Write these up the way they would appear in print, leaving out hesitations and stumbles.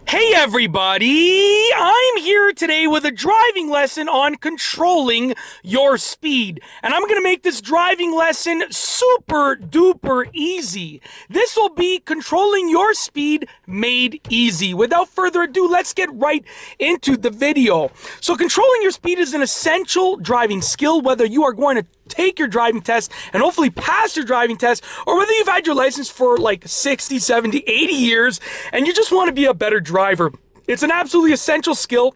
Hey everybody! I'm here today with a driving lesson on controlling your speed. And I'm going to make this driving lesson super duper easy. This will be controlling your speed made easy. Without further ado, let's get right into the video. So controlling your speed is an essential driving skill, whether you are going to take your driving test and hopefully pass your driving test, or whether you've had your license for like 60, 70, 80 years and you just want to be a better driver. It's an absolutely essential skill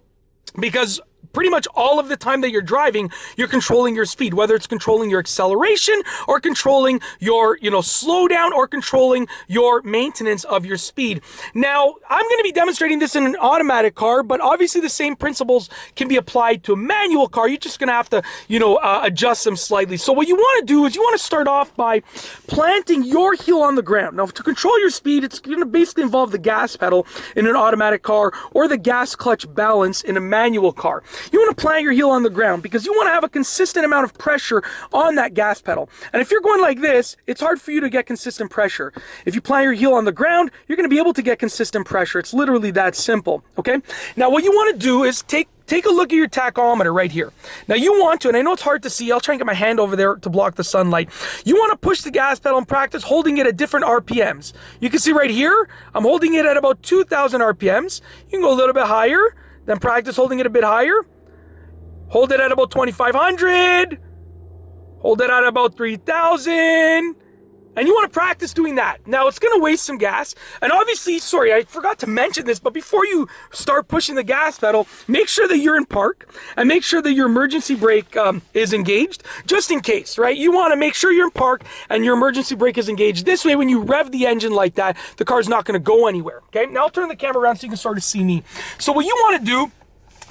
because pretty much all of the time that you're driving, you're controlling your speed, whether it's controlling your acceleration or controlling your, slowdown or controlling your maintenance of your speed. Now, I'm going to be demonstrating this in an automatic car, but obviously the same principles can be applied to a manual car. You're just going to have to, adjust them slightly. So what you want to do is you want to start off by planting your heel on the ground. Now, to control your speed, it's going to basically involve the gas pedal in an automatic car or the gas clutch balance in a manual car. You want to plant your heel on the ground because you want to have a consistent amount of pressure on that gas pedal. And if you're going like this, it's hard for you to get consistent pressure. If you plant your heel on the ground, you're going to be able to get consistent pressure. It's literally that simple, okay? Now, what you want to do is take a look at your tachometer right here. Now you want to, and I know it's hard to see, I'll try and get my hand over there to block the sunlight. You want to push the gas pedal and practice holding it at different RPMs. You can see right here, I'm holding it at about 2,000 RPMs. You can go a little bit higher, then practice holding it a bit higher. Hold it at about 2,500. Hold it at about 3,000. And you want to practice doing that. Now, it's going to waste some gas. And obviously, sorry, I forgot to mention this, but before you start pushing the gas pedal, make sure that you're in park and make sure that your emergency brake is engaged, just in case, right? You want to make sure you're in park and your emergency brake is engaged. This way, when you rev the engine like that, the car's not going to go anywhere, okay? Now, I'll turn the camera around so you can sort of see me. So what you want to do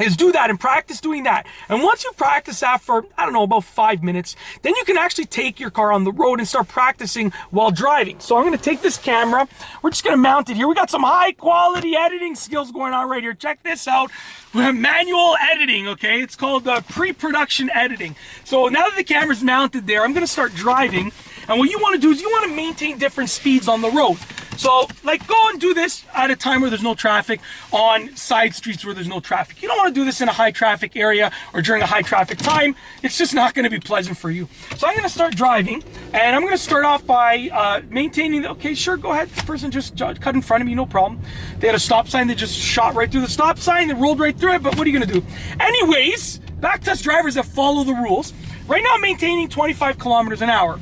is do that and practice doing that. And once you practice that for, I don't know, about 5 minutes, then you can actually take your car on the road and start practicing while driving. So I'm going to take this camera. We're just going to mount it here. We got some high quality editing skills going on right here. Check this out. We have manual editing, okay? It's called pre-production editing. So now that the camera's mounted there, I'm going to start driving. And what you want to do is you want to maintain different speeds on the road. So, like, go and do this at a time where there's no traffic, on side streets where there's no traffic. You don't want to do this in a high traffic area or during a high traffic time. It's just not going to be pleasant for you. So I'm going to start driving, and I'm going to start off by maintaining, okay, sure, go ahead. This person just cut in front of me, no problem. They had a stop sign, they just shot right through the stop sign, they rolled right through it, but what are you going to do? Anyways, back to us drivers that follow the rules. Right now I'm maintaining 25 kilometers an hour.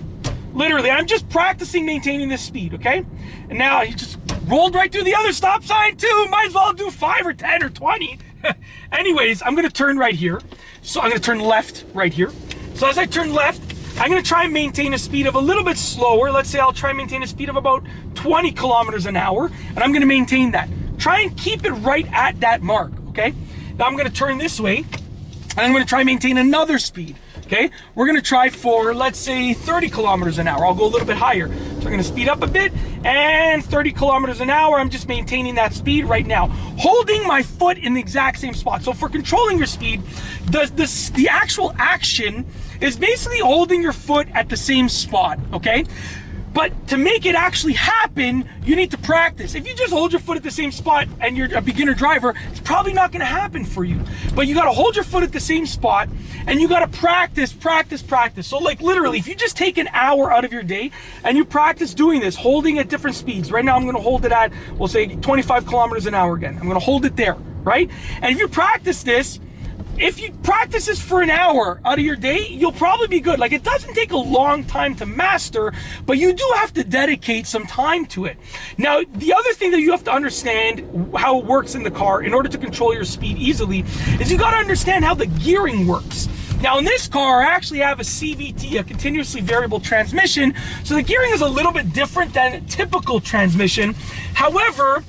Literally, I'm just practicing maintaining this speed, okay? And now he just rolled right through the other stop sign too. Might as well do 5 or 10 or 20. Anyways, I'm gonna turn right here. So I'm gonna turn left right here. So as I turn left, I'm gonna try and maintain a speed of a little bit slower. Let's say I'll try and maintain a speed of about 20 kilometers an hour, and I'm gonna maintain that. Try and keep it right at that mark, okay? Now I'm gonna turn this way, and I'm gonna try and maintain another speed. Okay, we're gonna try for, let's say, 30 kilometers an hour. I'll go a little bit higher. So I'm gonna speed up a bit, and 30 kilometers an hour, I'm just maintaining that speed right now, holding my foot in the exact same spot. So for controlling your speed, the actual action is basically holding your foot at the same spot, okay? But to make it actually happen, you need to practice. If you just hold your foot at the same spot and you're a beginner driver, it's probably not gonna happen for you. But you gotta hold your foot at the same spot and you gotta practice, practice, practice. So like literally, if you just take an hour out of your day and you practice doing this, holding at different speeds. Right now I'm gonna hold it at, we'll say 25 kilometers an hour again. I'm gonna hold it there, right? And if you practice this, if you practice this for an hour out of your day, you'll probably be good. Like, it doesn't take a long time to master, but you do have to dedicate some time to it. Now, the other thing that you have to understand how it works in the car in order to control your speed easily is you got to understand how the gearing works. Now in this car, I actually have a CVT, a continuously variable transmission, so the gearing is a little bit different than a typical transmission. However,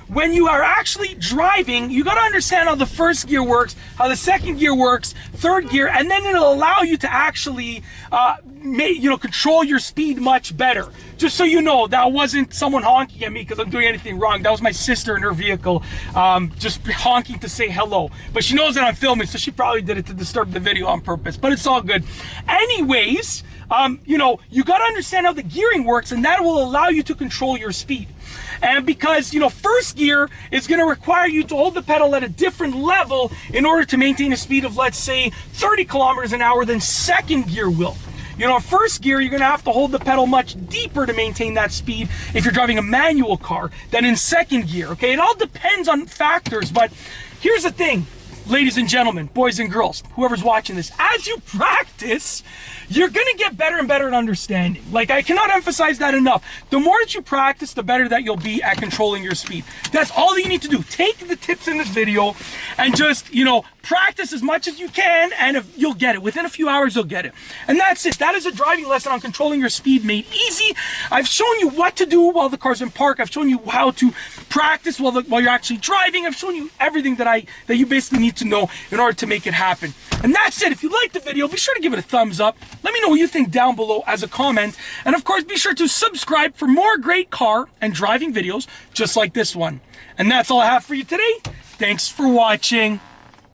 when you are actually driving, you got to understand how the first gear works, how the second gear works, third gear, and then it'll allow you to actually, control your speed much better. Just so you know, that wasn't someone honking at me because I'm doing anything wrong. That was my sister in her vehicle, just honking to say hello. But she knows that I'm filming, so she probably did it to disturb the video on purpose, but it's all good. Anyways, you got to understand how the gearing works, and that will allow you to control your speed. And because, you know, first gear is going to require you to hold the pedal at a different level in order to maintain a speed of, let's say, 30 kilometers an hour than second gear will. You know, first gear, you're going to have to hold the pedal much deeper to maintain that speed if you're driving a manual car than in second gear, okay? It all depends on factors, but here's the thing, ladies and gentlemen, boys and girls, whoever's watching this, as you practice, you're going to get better and better at understanding. Like, I cannot emphasize that enough. The more that you practice, the better that you'll be at controlling your speed. That's all that you need to do. Take the tips in this video and just, you know, practice as much as you can, and if you'll get it. Within a few hours, you'll get it. And that's it. That is a driving lesson on controlling your speed made easy. I've shown you what to do while the car's in park. I've shown you how to practice while you're actually driving. I've shown you everything that you basically need to know in order to make it happen. And that's it. If you liked the video, be sure to give it a thumbs up. Let me know what you think down below as a comment. And of course, be sure to subscribe for more great car and driving videos just like this one. And that's all I have for you today. Thanks for watching.